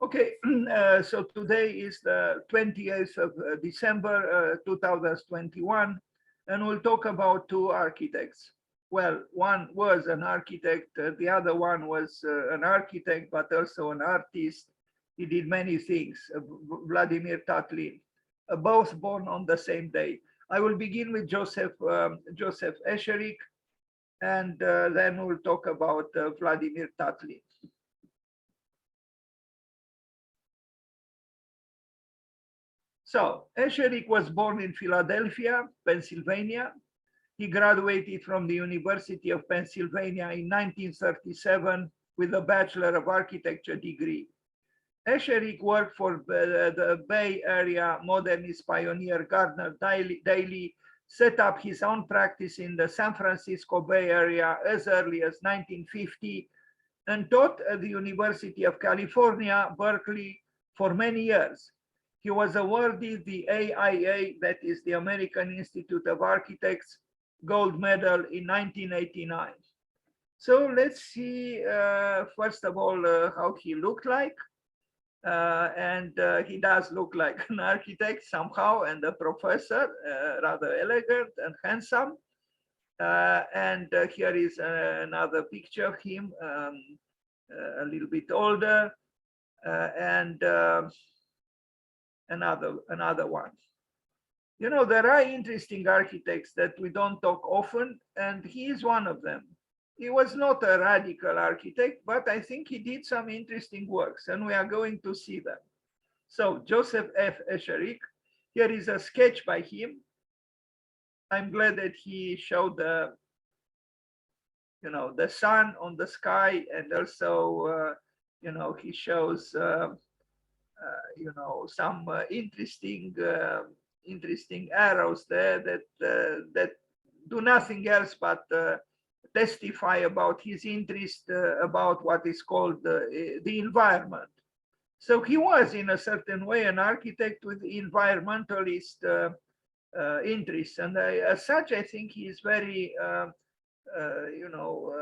Okay, so today is the 28th of December 2021, and we'll talk about two architects. Well, one was an architect, the other one was an architect, but also an artist. He did many things, Vladimir Tatlin, both born on the same day. I will begin with Joseph Esherick, and then we'll talk about Vladimir Tatlin. So Esherick was born in Philadelphia, Pennsylvania. He graduated from the University of Pennsylvania in 1937 with a Bachelor of Architecture degree. Esherick worked for the Bay Area modernist pioneer Gardner Daly, set up his own practice in the San Francisco Bay Area as early as 1950, and taught at the University of California, Berkeley, for many years. He was awarded the AIA, that is the American Institute of Architects, gold medal in 1989. So let's see, first of all, how he looked like. He does look like an architect somehow, and a professor, rather elegant and handsome. Here is another picture of him, a little bit older, and another one. You know, there are interesting architects that we don't talk often, and he is one of them. He was not a radical architect, but I think he did some interesting works, and we are going to see them. So Joseph F. Esherick, here is a sketch by him. I'm glad that he showed the, you know, the sun on the sky, and also, you know, he shows, you know, some interesting arrows there that do nothing else but testify about his interest about what is called the environment. So he was, in a certain way, an architect with environmentalist interests, and as such, I think he is very, you know,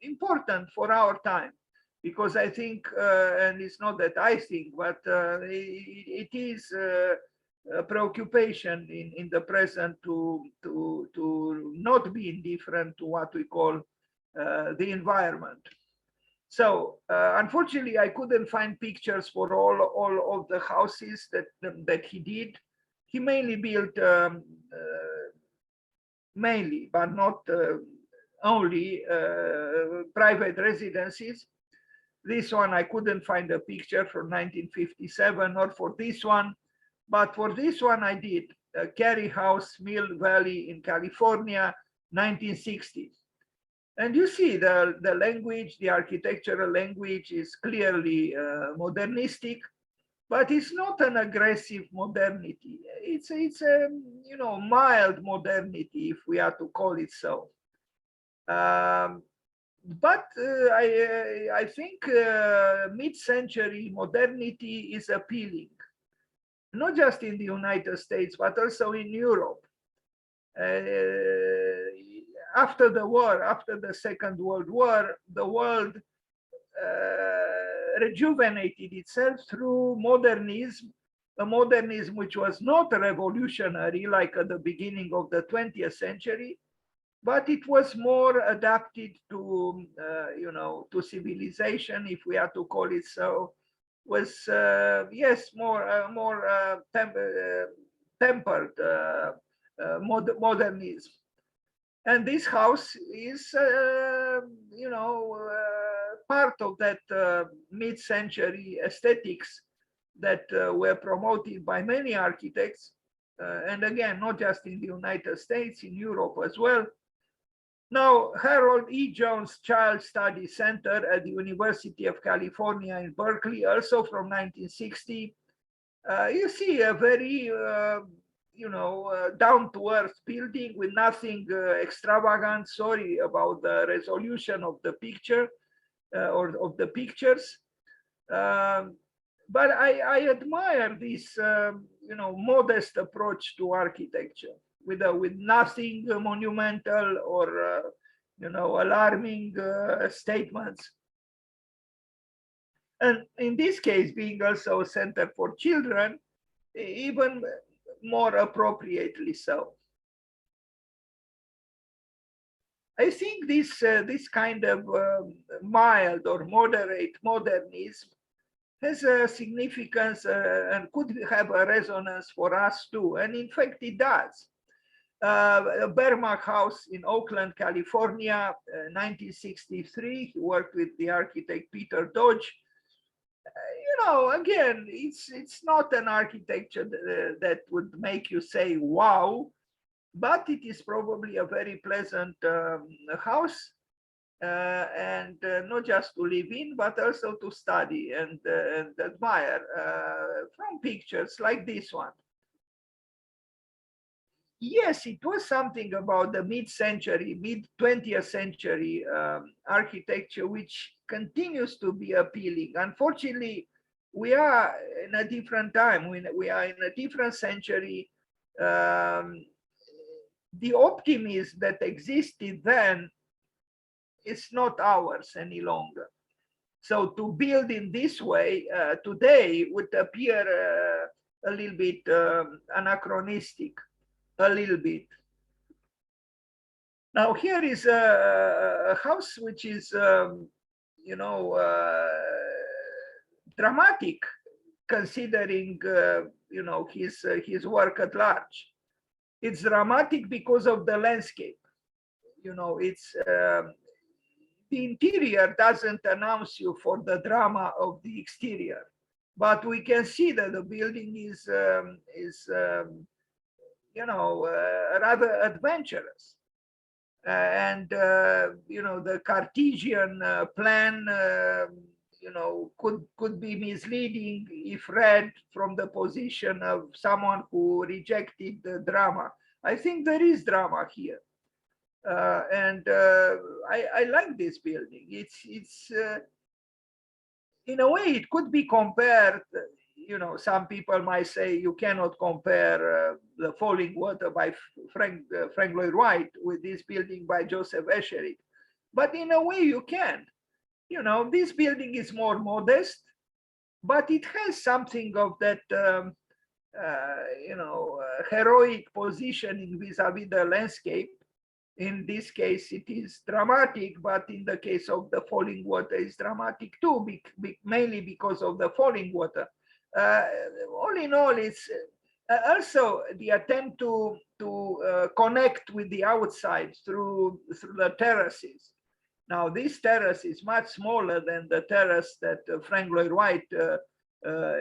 important for our time. Because I think, and it's not that I think, but it is a preoccupation in the present to not be indifferent to what we call the environment. So unfortunately, I couldn't find pictures for all of the houses that he did. He mainly built, mainly, but not only, private residences. This one, I couldn't find a picture from 1957, or for this one, but for this one I did. Cary House, Mill Valley in California, 1960. And you see the language, the architectural language is clearly modernistic, but it's not an aggressive modernity. It's a, you know, mild modernity, if we are to call it so. But I think mid-century modernity is appealing, not just in the United States, but also in Europe. After the war, after the Second World War, the world rejuvenated itself through modernism, a modernism which was not revolutionary like at the beginning of the 20th century, but it was more adapted to, you know, to civilization, if we are to call it so. Was yes, more tempered modernism. And this house is, you know, part of that mid-century aesthetics that were promoted by many architects, and again, not just in the United States, in Europe as well. Now, Harold E. Jones Child Study Center at the University of California in Berkeley, also from 1960. You see a very, you know, down-to-earth building with nothing extravagant. Sorry about the resolution of the picture or of the pictures. But I admire this, you know, modest approach to architecture, with nothing monumental or you know, alarming statements. And in this case, being also a center for children, even more appropriately so. I think this kind of mild or moderate modernism has a significance and could have a resonance for us too. And in fact, it does. Bermak House in Oakland, California, 1963. He worked with the architect Peter Dodge. Again, it's not an architecture that would make you say, wow, but it is probably a very pleasant house. And not just to live in, but also to study and admire from pictures like this one. Yes, it was something about the mid-century, mid-20th century architecture, which continues to be appealing. Unfortunately, we are in a different time. We are in a different century. The optimism that existed then is not ours any longer. So to build in this way today would appear a little bit anachronistic, a little bit. Now here is a house which is, dramatic, considering, his work at large. It's dramatic because of the landscape. It's the interior doesn't announce you for the drama of the exterior, but we can see that the building is rather adventurous. The Cartesian plan, could be misleading if read from the position of someone who rejected the drama. I think there is drama here. I like this building. It's in a way it could be compared. Some people might say you cannot compare The Falling Water by Frank Lloyd Wright with this building by Joseph Esherick, but in a way you can. This building is more modest, but it has something of that heroic positioning vis-a-vis the landscape. In this case, it is dramatic, but in the case of The Falling Water, it's dramatic too, mainly because of the falling water. All in all, it's also the attempt to connect with the outside through the terraces. Now, this terrace is much smaller than the terrace that Frank Lloyd Wright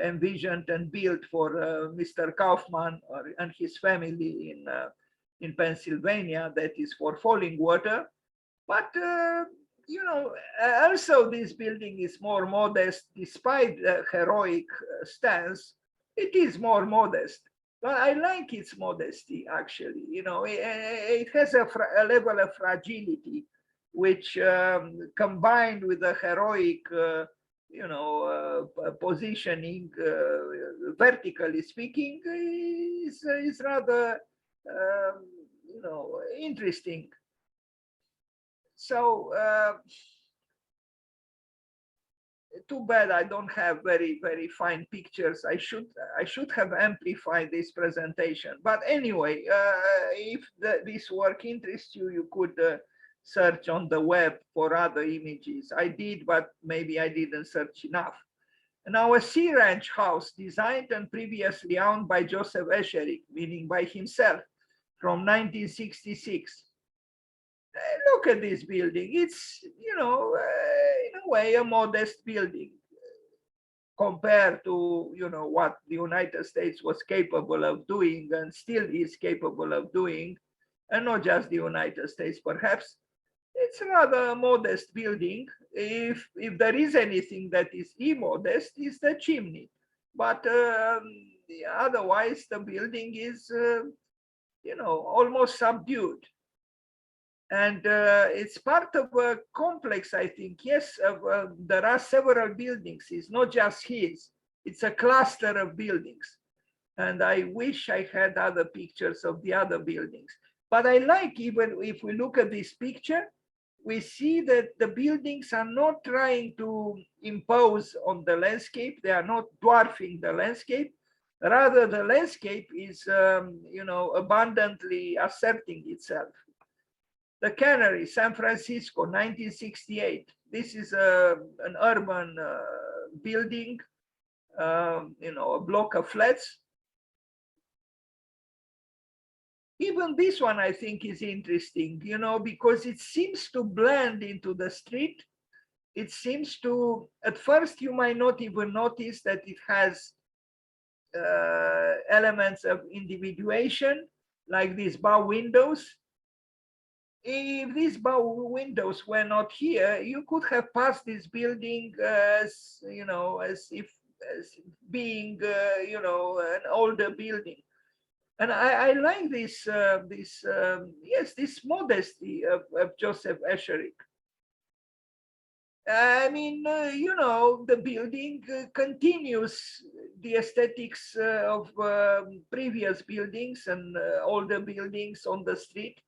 envisioned and built for Mr. Kaufman and his family in Pennsylvania, that is for falling water. But, also this building is more modest, despite the heroic stance, it is more modest. But I like its modesty, actually. It has a level of fragility, which combined with the heroic, positioning, vertically speaking, is rather interesting. So too bad I don't have very, very fine pictures. I should have amplified this presentation. But anyway, if this work interests you, you could search on the web for other images. I did, but maybe I didn't search enough. Now, a sea ranch house designed and previously owned by Joseph Esherick, meaning by himself, from 1966. Look at this building. It's, in a way, a modest building compared to, what the United States was capable of doing and still is capable of doing, and not just the United States, perhaps. It's rather a modest building. If there is anything that is immodest, is the chimney. But otherwise, the building is, almost subdued. And it's part of a complex, I think. Yes, there are several buildings. It's not just his. It's a cluster of buildings. And I wish I had other pictures of the other buildings. But I like, even if we look at this picture, we see that the buildings are not trying to impose on the landscape. They are not dwarfing the landscape. Rather, the landscape is, abundantly asserting itself. The Cannery, San Francisco, 1968. This is an urban building, a block of flats. Even this one, I think, is interesting, because it seems to blend into the street. It seems to, at first, you might not even notice that it has elements of individuation, like these bow windows. If these bow windows were not here, you could have passed this building as, as being, an older building. And I like this, this modesty of Joseph Esherick. I mean, the building continues the aesthetics of previous buildings and older buildings on the street,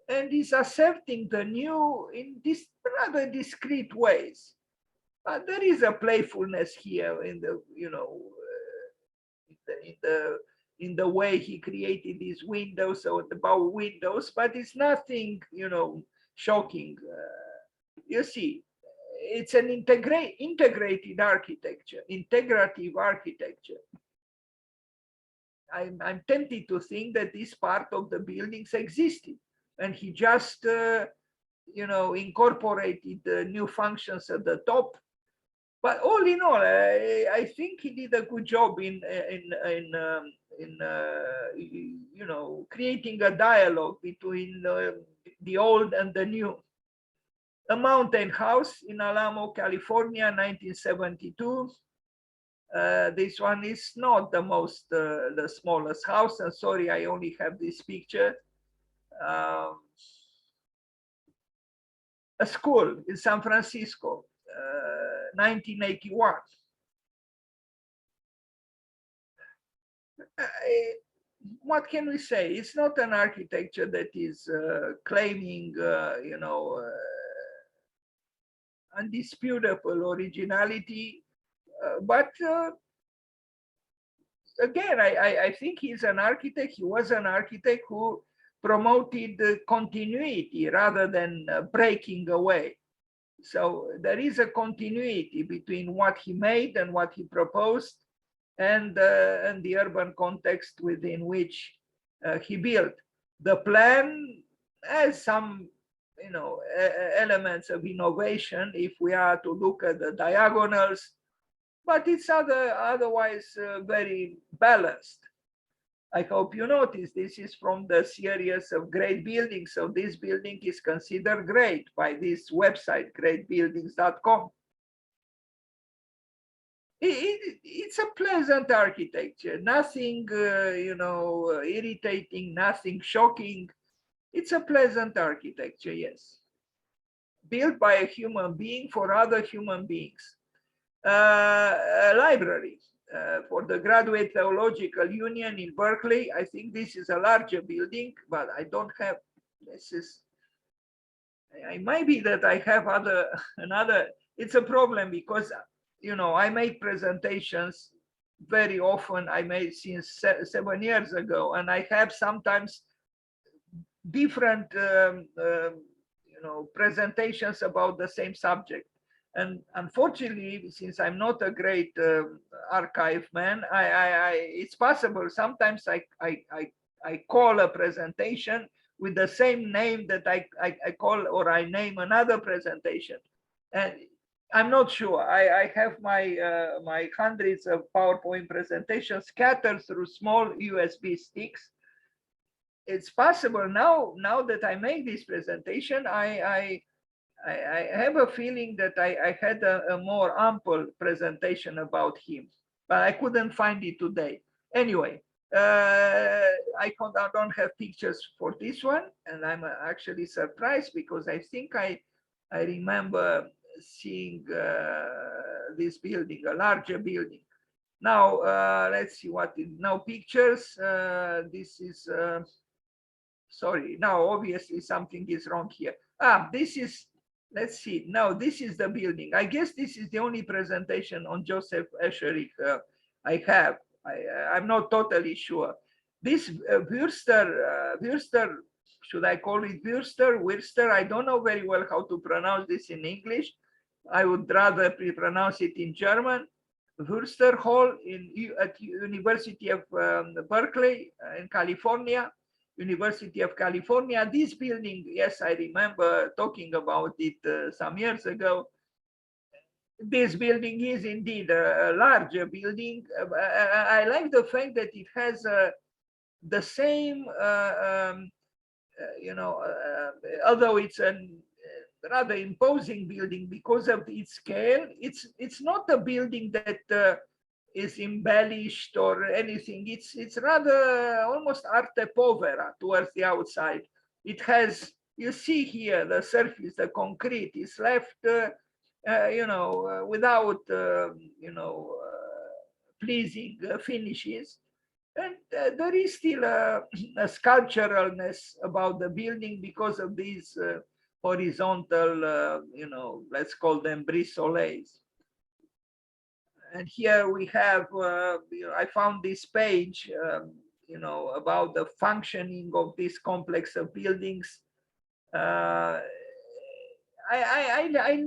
and is asserting the new in this rather discreet ways. But there is a playfulness here in the, in the way he created these windows or the bow windows, but it's nothing, shocking. You see, it's an integrated architecture, integrative architecture. I'm tempted to think that this part of the buildings existed, and he just, incorporated the new functions at the top. But all in all, I think he did a good job in creating a dialogue between the old and the new. A Mountain House in Alamo, California, 1972. This one is not the smallest house. I'm sorry, I only have this picture. A school in San Francisco, 1981. What can we say? It's not an architecture that is claiming, undisputable originality, but again, I think he's an architect. He was an architect who promoted continuity rather than breaking away. So there is a continuity between what he made and what he proposed, and the urban context within which he built. The plan has some, elements of innovation if we are to look at the diagonals, but it's otherwise very balanced. I hope you notice this is from the series of great buildings. So this building is considered great by this website, greatbuildings.com. It's a pleasant architecture, nothing, irritating, nothing shocking. It's a pleasant architecture, yes. Built by a human being for other human beings. A library for the Graduate Theological Union in Berkeley. I think this is a larger building, but I don't have, it might be that I have another, it's a problem because, I make presentations very often. I made since 7 years ago, and I have sometimes different, presentations about the same subject. And unfortunately, since I'm not a great archive man, it's possible sometimes I call a presentation with the same name that I call or I name another presentation, and I'm not sure. I have my hundreds of PowerPoint presentations scattered through small USB sticks. It's possible now that I make this presentation, I have a feeling that I had a more ample presentation about him, but I couldn't find it today. Anyway, I don't have pictures for this one, and I'm actually surprised because I think I remember seeing this building, a larger building. Now, let's see what is now pictures. This is, sorry, now obviously something is wrong here. This is, let's see. No, this is the building. I guess this is the only presentation on Joseph Esherick I have. I'm not totally sure. This Würster, should I call it Würster? I don't know very well how to pronounce this in English. I would rather pronounce it in German. Würster Hall at University of Berkeley in California. University of California. This building, yes, I remember talking about it some years ago. This building is indeed a larger building. I like the fact that it has the same, although it's a rather imposing building because of its scale, it's not a building that is embellished or anything. It's rather almost arte povera towards the outside. It has, you see here, the surface, the concrete is left, without, pleasing finishes. And there is still a sculpturalness about the building because of these horizontal, let's call them brise-soleils. And here we have, I found this page, about the functioning of this complex of buildings. I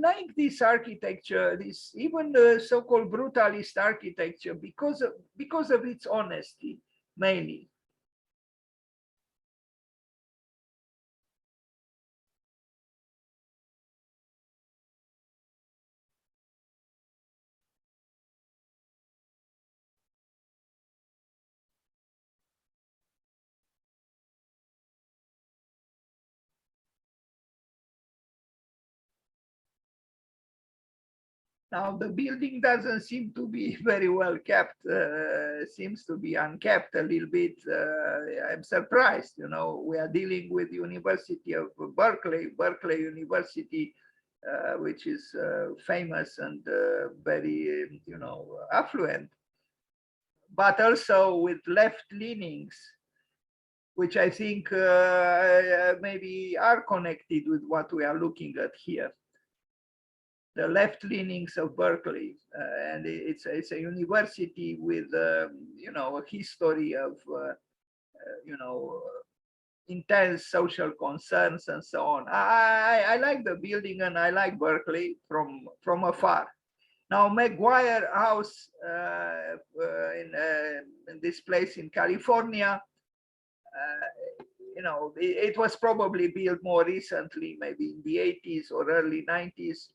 like this architecture, this even the so-called brutalist architecture, because of its honesty, mainly. Now the building doesn't seem to be very well kept, seems to be unkept a little bit. I'm surprised, we are dealing with University of Berkeley University, which is famous and very, affluent, but also with left leanings, which I think maybe are connected with what we are looking at here. The left leanings of Berkeley, and it's a university with a history of intense social concerns and so on. I like the building and I like Berkeley from afar. Now McGuire House in this place in California, it was probably built more recently, maybe in the 80s or early 90s.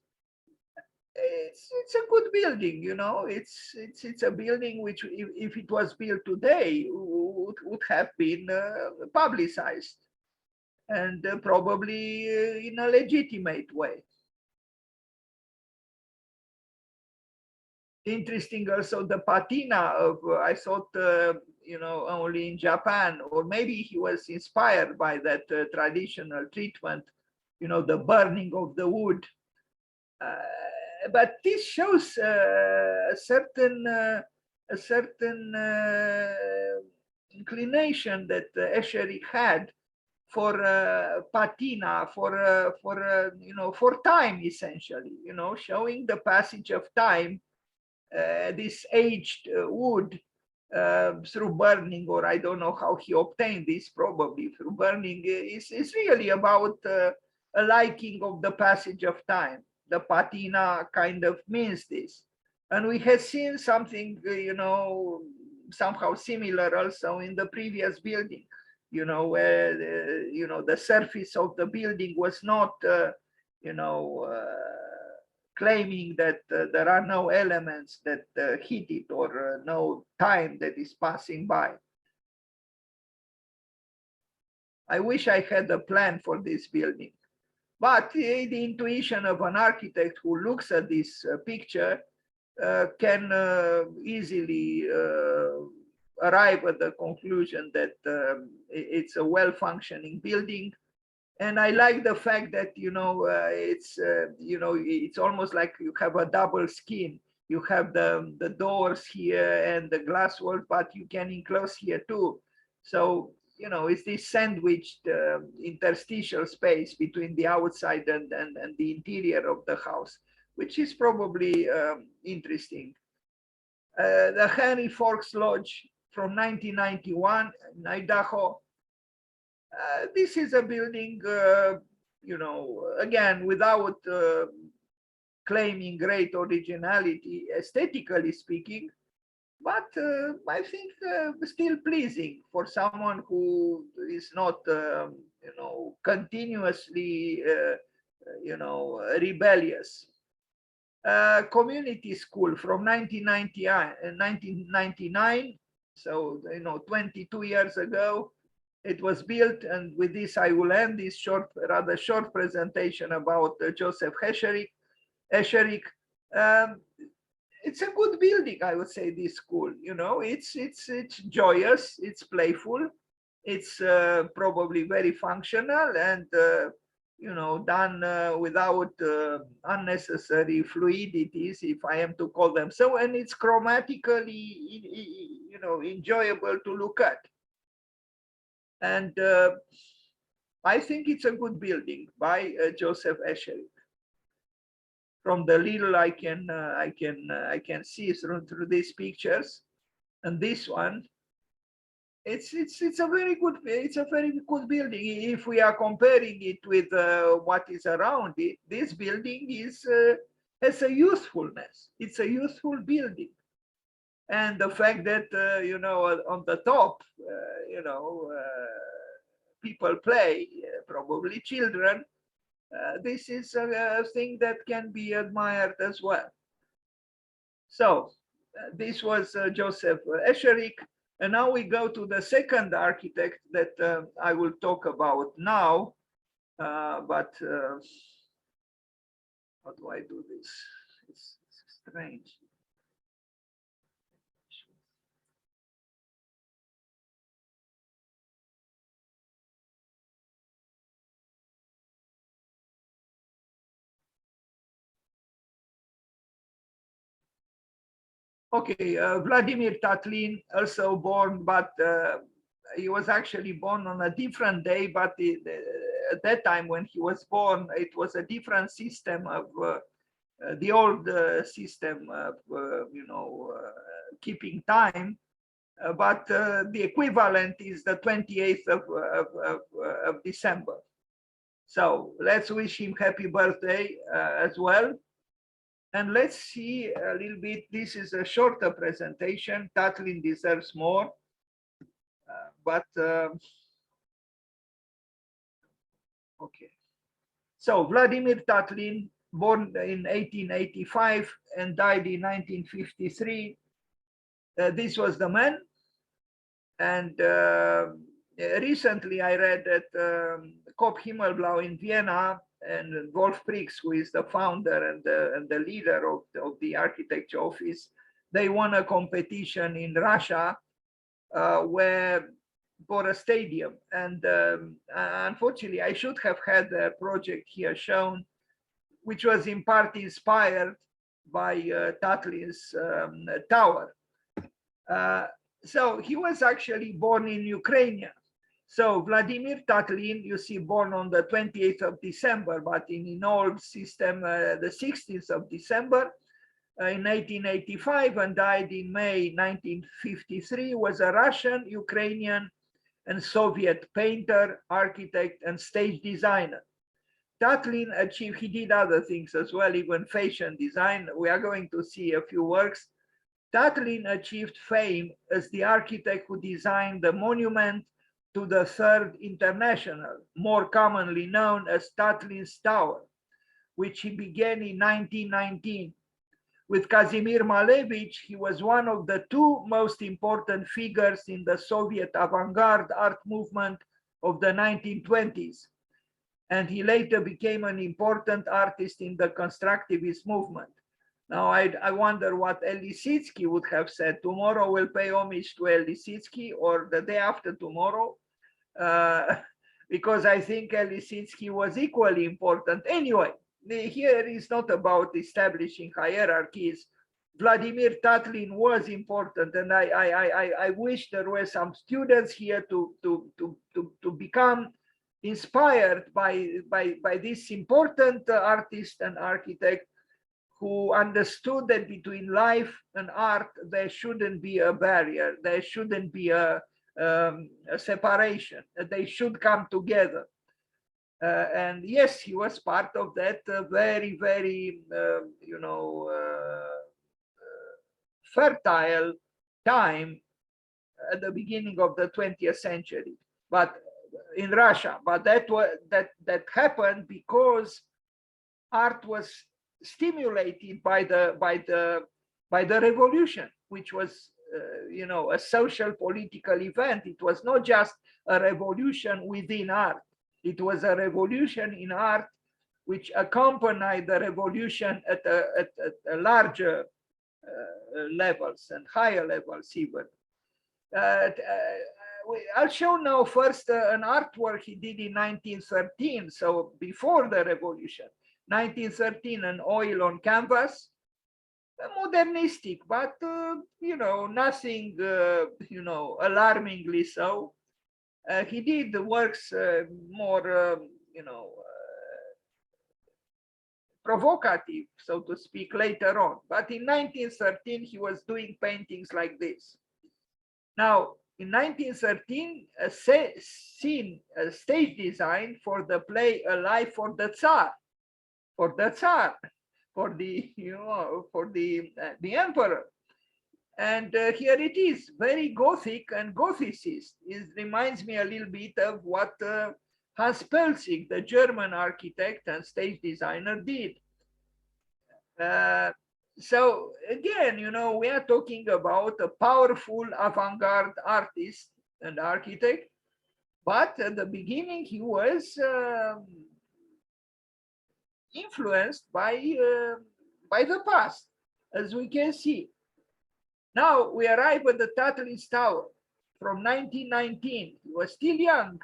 It's a good building, it's a building which, if it was built today, would have been publicized and probably in a legitimate way. Interesting also the patina of, I thought, only in Japan, or maybe he was inspired by that traditional treatment, the burning of the wood. But this shows a certain inclination that Esherick had for patina, for time, essentially, showing the passage of time, this aged wood through burning, or I don't know how he obtained this, probably through burning, is really about a liking of the passage of time. The patina kind of means this. And we have seen something, somehow similar also in the previous building, where, the surface of the building was not, claiming that there are no elements that heat it, or no time that is passing by. I wish I had a plan for this building. But the intuition of an architect who looks at this picture can easily arrive at the conclusion that it's a well-functioning building. And I like the fact that, it's almost like you have a double skin. You have the doors here and the glass wall, but you can enclose here too. So you know, is this sandwiched interstitial space between the outside and the interior of the house, which is probably interesting. The Henry Forks Lodge from 1991 in Idaho. This is a building, you know, again, without claiming great originality, aesthetically speaking, but I think still pleasing for someone who is not, you know, continuously, you know, rebellious. Community school from 1999, so, you know, 22 years ago, it was built. And with this, I will end this short, rather short presentation about Joseph Esherick. It's a good building, I would say, this school. You know, it's joyous, it's playful, it's probably very functional, and you know, done without unnecessary fluidities, if I am to call them so, and it's chromatically, you know, enjoyable to look at. And I think it's a good building by Joseph Esherick. From the little I can see through these pictures, and this one, it's a very good building. If we are comparing it with what is around it, this building has a youthfulness. It's a youthful building, and the fact that you know, on the top, you know, people play, probably children. This is a thing that can be admired as well. So this was Joseph Esherick. And now we go to the second architect that I will talk about now. But how do I do this? It's strange. Okay, Vladimir Tatlin, also born, but he was actually born on a different day. But at that time when he was born, it was a different system of the old system of, you know, keeping time. But the equivalent is the 28th of December. So let's wish him happy birthday as well. And let's see a little bit. This is a shorter presentation. Tatlin deserves more. Okay. So Vladimir Tatlin, born in 1885 and died in 1953. This was the man. And recently I read that Kop Himmelblau in Vienna and Wolf Prix, who is the founder and the leader of the architecture office, they won a competition in Russia for a stadium. And unfortunately, I should have had a project here shown, which was in part inspired by Tatlin's tower. So he was actually born in Ukraine. So Vladimir Tatlin, you see, born on the 28th of December, but in an old system, the 16th of December in 1885, and died in May 1953, was a Russian, Ukrainian, and Soviet painter, architect, and stage designer. Tatlin achieved, he did other things as well, even fashion design. We are going to see a few works. Tatlin achieved fame as the architect who designed the monument to the Third International, more commonly known as Tatlin's Tower, which he began in 1919. With Kazimir Malevich, he was one of the two most important figures in the Soviet avant-garde art movement of the 1920s. And he later became an important artist in the constructivist movement. Now, I wonder what Lisitsky would have said. Tomorrow we'll pay homage to Lisitsky, or the day after tomorrow, because I think Lisitsky was equally important. Anyway, here is not about establishing hierarchies. Vladimir Tatlin was important, and I wish there were some students here to become inspired by this important artist and architect who understood that between life and art there shouldn't be a barrier, there shouldn't be a separation, they should come together. And yes, he was part of that very, very, fertile time at the beginning of the 20th century, but in Russia. But that happened because art was stimulated by the revolution, which was a social political event. It was not just a revolution within art. It was a revolution in art which accompanied the revolution at a larger levels and higher levels even. I'll show now first an artwork he did in 1913, so before the revolution. 1913, an oil on canvas, modernistic, but nothing alarmingly so. He did the works more provocative, so to speak, later on. But in 1913, he was doing paintings like this. Now, in 1913, a stage design for the play A Life for the Tsar, for the emperor. And here it is, very Gothic and Gothicist. It reminds me a little bit of what Hans Pelzig, the German architect and stage designer, did. So again, we are talking about a powerful avant-garde artist and architect, but at the beginning he was influenced by the past, as we can see. Now we arrive at the Tatlin Tower from 1919. He was still young,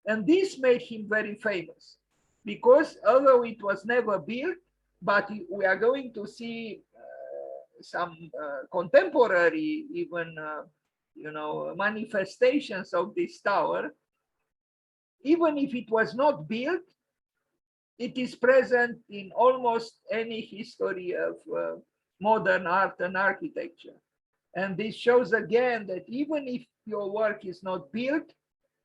and this made him very famous because although it was never built, but we are going to see some contemporary even manifestations of this tower. Even if it was not built, it is present in almost any history of modern art and architecture. And this shows again that even if your work is not built,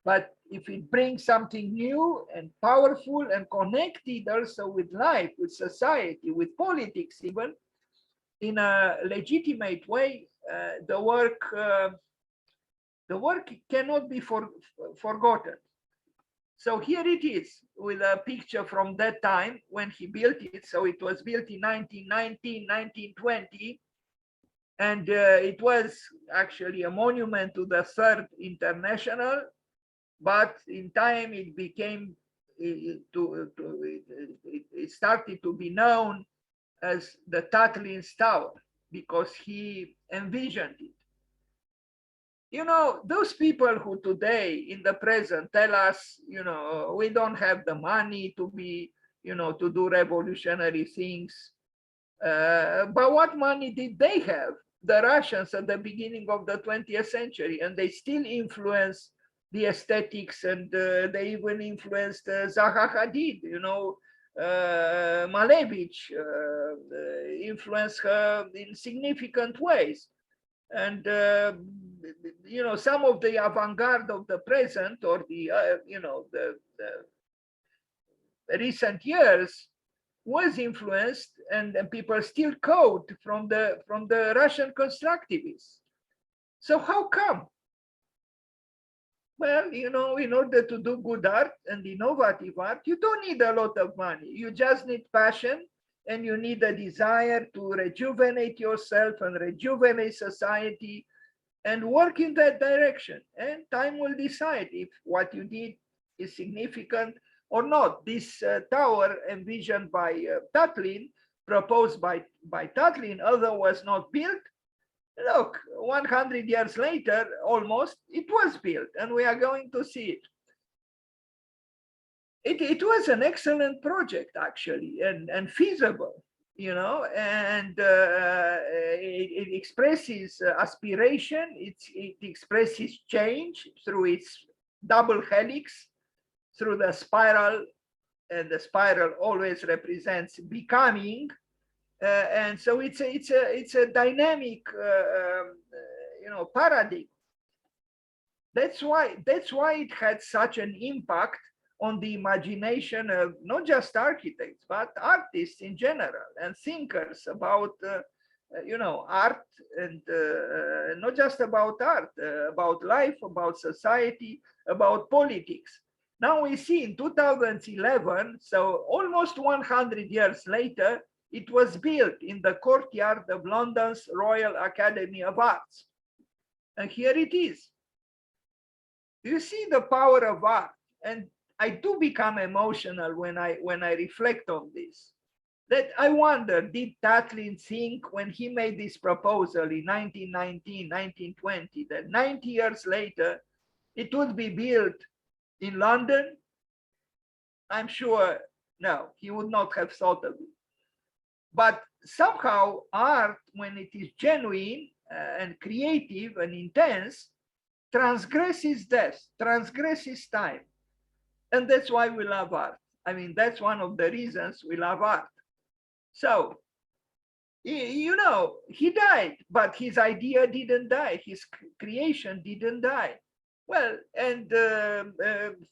but if it brings something new and powerful and connected also with life, with society, with politics even, in a legitimate way, the work cannot be forgotten. So here it is with a picture from that time when he built it. So it was built in 1919, 1920. And it was actually a monument to the Third International, but in time it became, it started to be known as the Tatlin Tower because he envisioned it. Those people who today in the present tell us, we don't have the money to be, to do revolutionary things. But what money did they have? The Russians at the beginning of the 20th century, and they still influence the aesthetics, and they even influenced Zaha Hadid, Malevich influenced her in significant ways. And, some of the avant-garde of the present or the recent years was influenced, and people still quote from the Russian constructivists. So how come? Well, in order to do good art and innovative art, you don't need a lot of money. You just need passion, and you need a desire to rejuvenate yourself and rejuvenate society and work in that direction. And time will decide if what you did is significant or not. This tower envisioned by Tatlin, proposed by Tatlin, although was not built, look, 100 years later, almost, it was built, and we are going to see it. It was an excellent project, actually, and feasible. you know, and it expresses aspiration, it expresses change through its double helix, through the spiral, and the spiral always represents becoming. And so it's a dynamic, you know, paradigm. That's why it had such an impact on the imagination of not just architects, but artists in general and thinkers about, you know, art, and not just about art, about life, about society, about politics. Now we see in 2011, so almost 100 years later, it was built in the courtyard of London's Royal Academy of Arts. And here it is. You see the power of art, and I do become emotional when I reflect on this. That I wonder, did Tatlin think when he made this proposal in 1919, 1920, that 90 years later it would be built in London? I'm sure no, he would not have thought of it. But somehow art, when it is genuine and creative and intense, transgresses death, transgresses time. And that's why we love art. I mean, that's one of the reasons we love art. So, you know, he died, but his idea didn't die. His creation didn't die. Well, and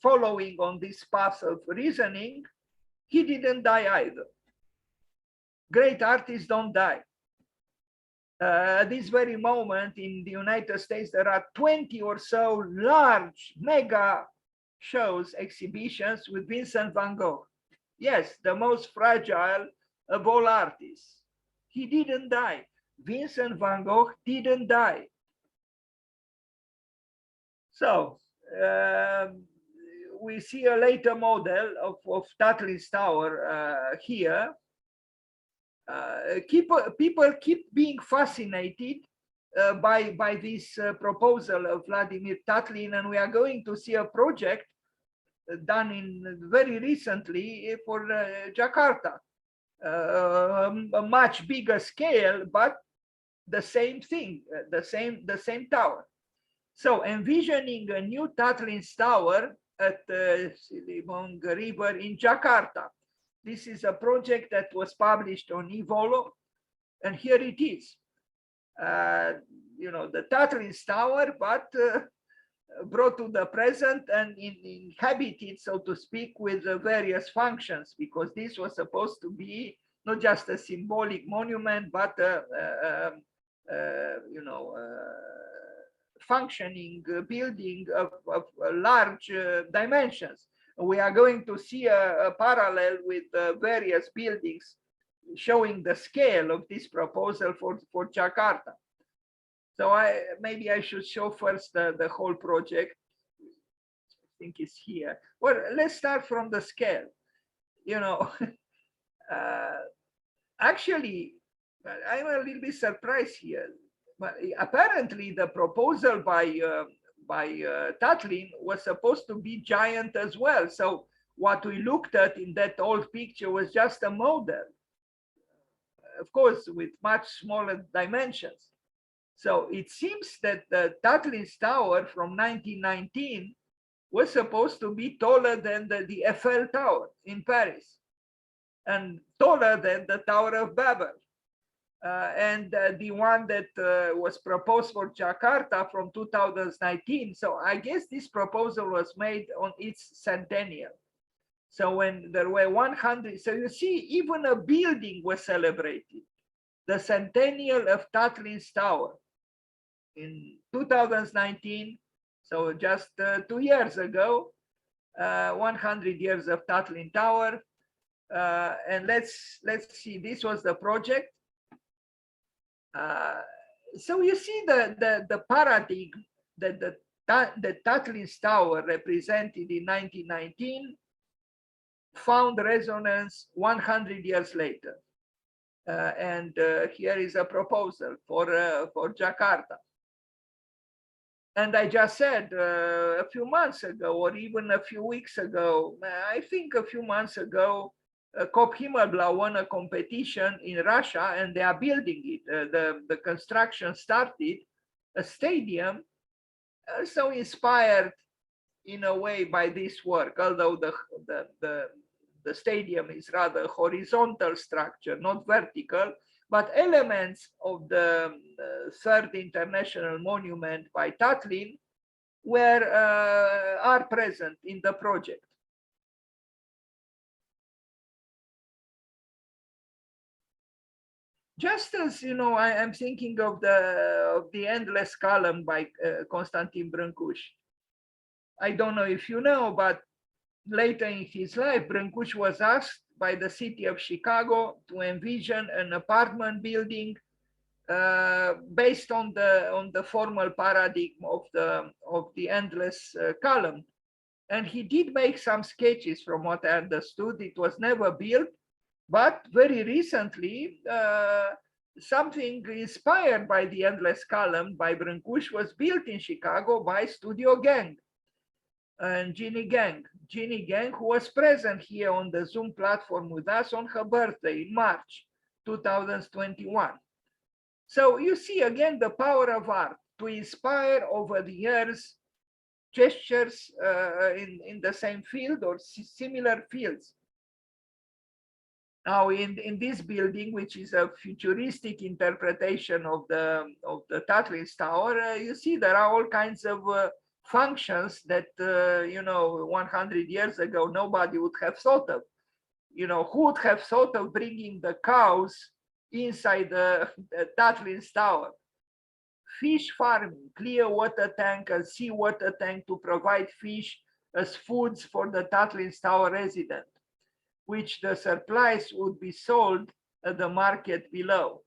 following on this path of reasoning, he didn't die either. Great artists don't die. At this very moment in the United States, there are 20 or so large mega shows, exhibitions with Vincent van Gogh. Yes, the most fragile of all artists. He didn't die. Vincent van Gogh didn't die. So we see a later model of Tatlin's Tower here. People keep being fascinated by this proposal of Vladimir Tatlin, and we are going to see a project done in very recently for Jakarta, a much bigger scale, but the same thing, the same tower. So envisioning a new Tatlin's Tower at the Ciliwung River in Jakarta. This is a project that was published on Evolo, and here it is. You know, the Tatlin's Tower, but brought to the present and inhabited, so to speak, with various functions, because this was supposed to be not just a symbolic monument, but you know, functioning building of large dimensions. We are going to see a parallel with various buildings showing the scale of this proposal for Jakarta. So maybe I should show first the whole project. I think it's here. Well, let's start from the scale. You know, actually, I'm a little bit surprised here. But apparently, the proposal by Tatlin was supposed to be giant as well. So what we looked at in that old picture was just a model, of course, with much smaller dimensions. So it seems that the Tatlin's Tower from 1919 was supposed to be taller than the Eiffel Tower in Paris, and taller than the Tower of Babel. And the one that was proposed for Jakarta from 2019. So I guess this proposal was made on its centennial. So when there were 100, so you see, even a building was celebrated. The centennial of Tatlin's Tower in 2019, so just 2 years ago, 100 years of Tatlin Tower. And let's see, this was the project. So you see the paradigm that the Tatlin's Tower represented in 1919 found resonance 100 years later. And here is a proposal for Jakarta. And I just said a few months ago, or even a few weeks ago, I think a few months ago, Kopp-Himmelblau won a competition in Russia, and they are building it. The construction started, a stadium, so inspired in a way by this work, although the stadium is rather horizontal structure, not vertical, but elements of the third international monument by Tatlin are present in the project. Just as I am thinking of the Endless Column by Constantin Brâncuș. I don't know if you know, but later in his life, Brâncuș was asked by the city of Chicago to envision an apartment building based on the formal paradigm of the Endless Column, and he did make some sketches. From what I understood, it was never built, but very recently something inspired by the Endless Column by Brâncuș was built in Chicago by Studio Gang and Ginny Gang, who was present here on the Zoom platform with us on her birthday in March 2021. So you see again the power of art to inspire over the years gestures in the same field or similar fields. Now in this building, which is a futuristic interpretation of the Tatlin Tower, you see there are all kinds of functions that 100 years ago nobody would have thought of. Who would have thought of bringing the cows inside the Tatlin Tower? Fish farming, clear water tank and sea water tank to provide fish as foods for the Tatlin Tower resident, which the supplies would be sold at the market below.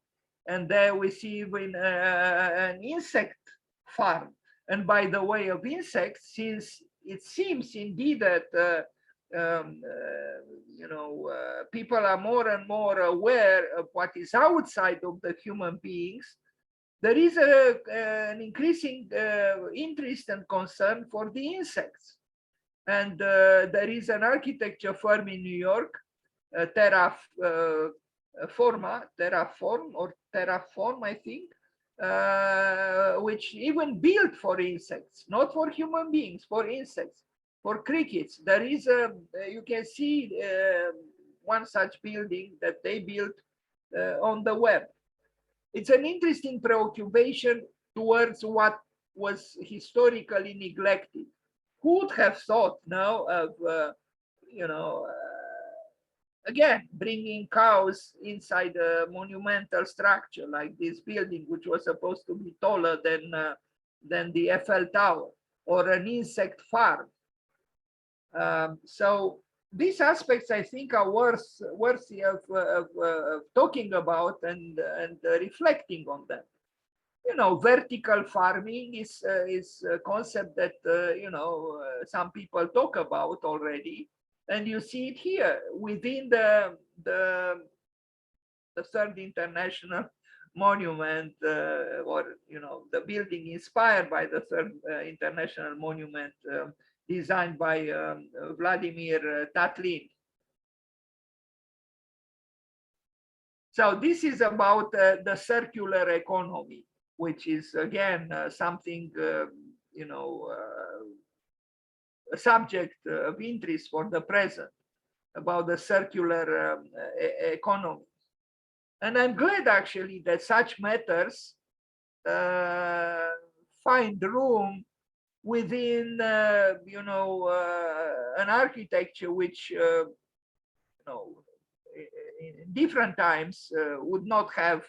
And there we see even an insect farm. And by the way of insects, since it seems indeed that people are more and more aware of what is outside of the human beings, there is an increasing interest and concern for the insects. And there is an architecture firm in New York, Terraform, I think, which even built for insects, not for human beings, for insects, for crickets. There is you can see one such building that they built on the web. It's an interesting preoccupation towards what was historically neglected. Who would have thought now of, again, bringing cows inside a monumental structure like this building, which was supposed to be taller than the Eiffel Tower, or an insect farm. So these aspects, I think, are worthy of talking about and reflecting on them. Vertical farming is a concept that some people talk about already, and you see it here within the third international monument, or the building inspired by the third international monument, designed by Vladimir Tatlin. So this is about the circular economy, which is again something a subject of interest for the present, about the circular economy. And I'm glad actually that such matters find room within an architecture which in different times would not have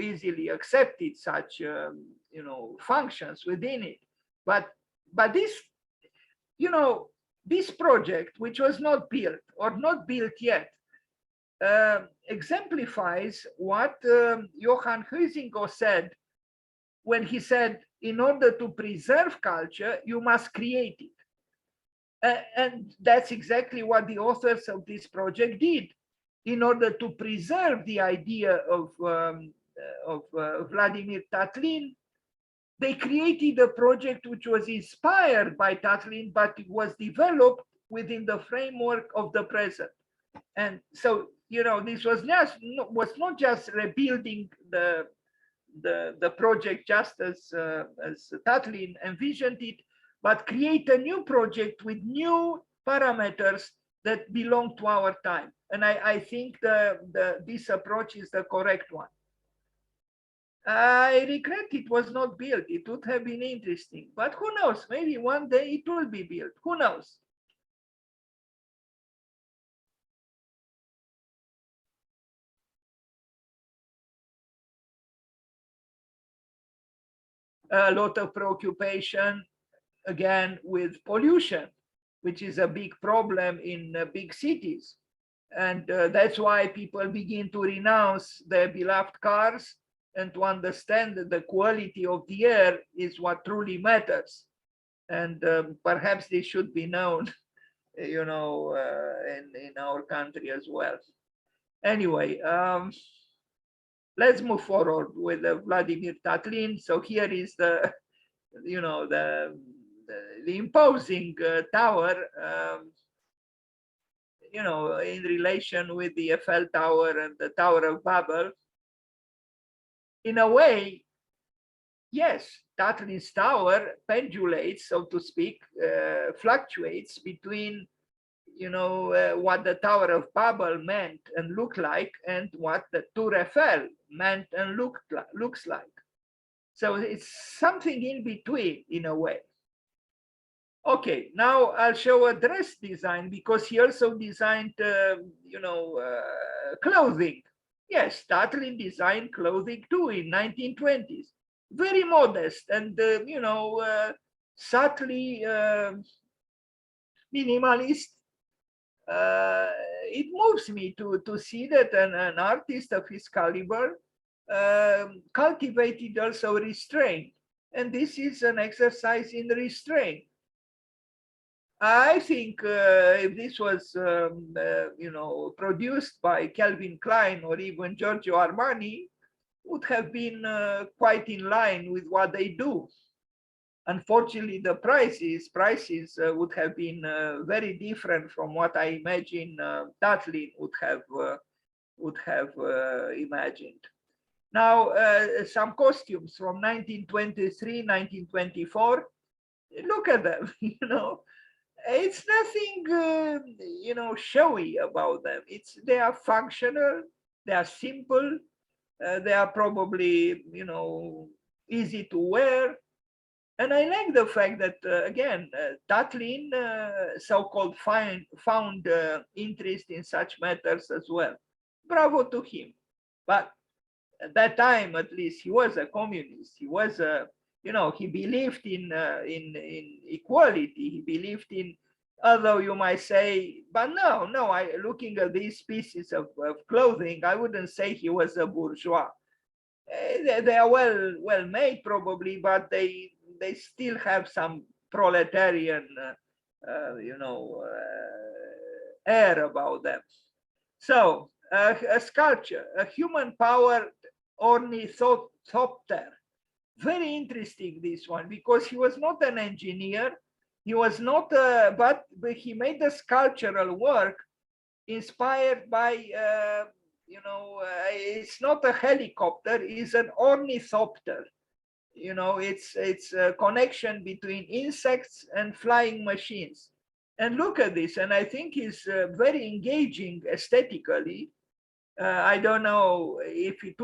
easily accepted such functions within it. But this this project, which was not built or not built yet, exemplifies what Johann Huizinga said when he said, in order to preserve culture, you must create it. And that's exactly what the authors of this project did. In order to preserve the idea of Vladimir Tatlin, they created a project which was inspired by Tatlin, but it was developed within the framework of the present. And so, this was not just rebuilding the project just as Tatlin envisioned it, but create a new project with new parameters that belong to our time. And I think this approach is the correct one. I regret it was not built. It would have been interesting, but who knows? Maybe one day it will be built. Who knows? A lot of preoccupation, again, with pollution, which is a big problem in big cities. And that's why people begin to renounce their beloved cars and to understand that the quality of the air is what truly matters. And perhaps this should be known, in our country as well. Anyway, let's move forward with Vladimir Tatlin. So here is the imposing tower, in relation with the Eiffel Tower and the Tower of Babel. In a way, yes, Tatlin's tower pendulates, so to speak, fluctuates between, what the Tower of Babel meant and looked like, and what the Tour Eiffel meant and looks like. So it's something in between, in a way. Okay, now I'll show a dress design, because he also designed, clothing. Yes, Tatlin designed clothing too in 1920s. Very modest and, subtly minimalist. It moves me to see that an artist of his caliber cultivated also restraint. And this is an exercise in restraint. I think if this was, produced by Calvin Klein or even Giorgio Armani, would have been quite in line with what they do. Unfortunately, the prices would have been very different from what I imagine Tatlin would have imagined. Now, some costumes from 1923, 1924. Look at them, It's nothing, showy about them. They are functional, they are simple, they are probably, easy to wear. And I like the fact that, again, Tatlin so-called found interest in such matters as well. Bravo to him. But at that time, at least, he was a communist. He was he believed in equality. He believed in, although you might say, but no, looking at these pieces of clothing, I wouldn't say he was a bourgeois. They are well made probably, but they still have some proletarian, air about them. So a sculpture, a human-powered ornithopter. Very interesting, this one, because he was not an engineer. He was not, but he made the sculptural work inspired by, it's not a helicopter, it's an ornithopter. It's a connection between insects and flying machines. And look at this, and I think it's very engaging aesthetically. I don't know if it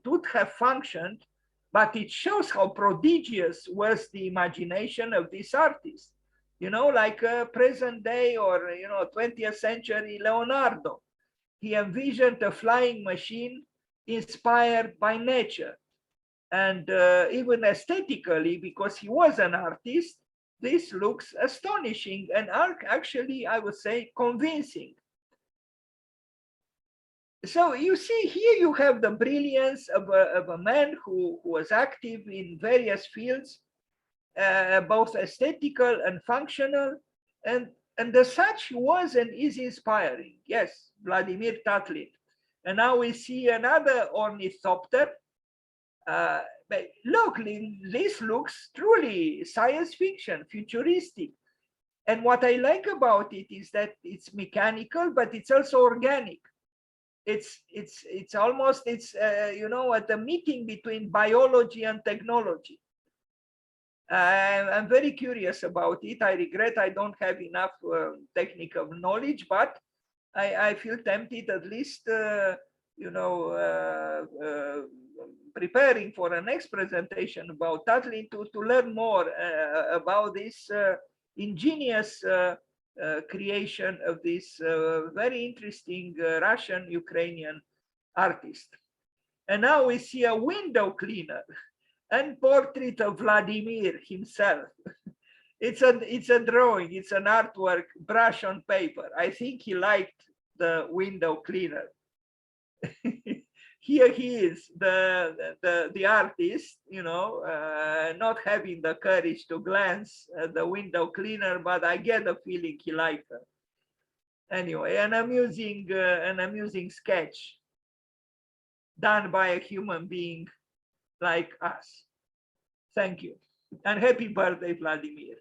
would have functioned, but it shows how prodigious was the imagination of this artist. Like present day or 20th century Leonardo. He envisioned a flying machine inspired by nature. And even aesthetically, because he was an artist, this looks astonishing and actually, I would say, convincing. So you see here you have the brilliance of a man who was active in various fields, both aesthetical and functional, and as such he was and is inspiring. Yes, Vladimir Tatlin. And now we see another ornithopter. But look, this looks truly science fiction, futuristic. And what I like about it is that it's mechanical, but it's also organic. It's almost, you know, at the meeting between biology and technology. I'm very curious about it. I regret I don't have enough technical knowledge, but I feel tempted, at least, you know, preparing for the next presentation about Tatlin, to learn more about this ingenious creation of this very interesting Russian-Ukrainian artist. And now we see a window cleaner and portrait of Vladimir himself. It's a drawing, it's an artwork, brush on paper. I think he liked the window cleaner. Here he is, the artist, you know, not having the courage to glance at the window cleaner, but I get the feeling he liked her. Anyway, an amusing sketch done by a human being like us. Thank you, and happy birthday, Vladimir.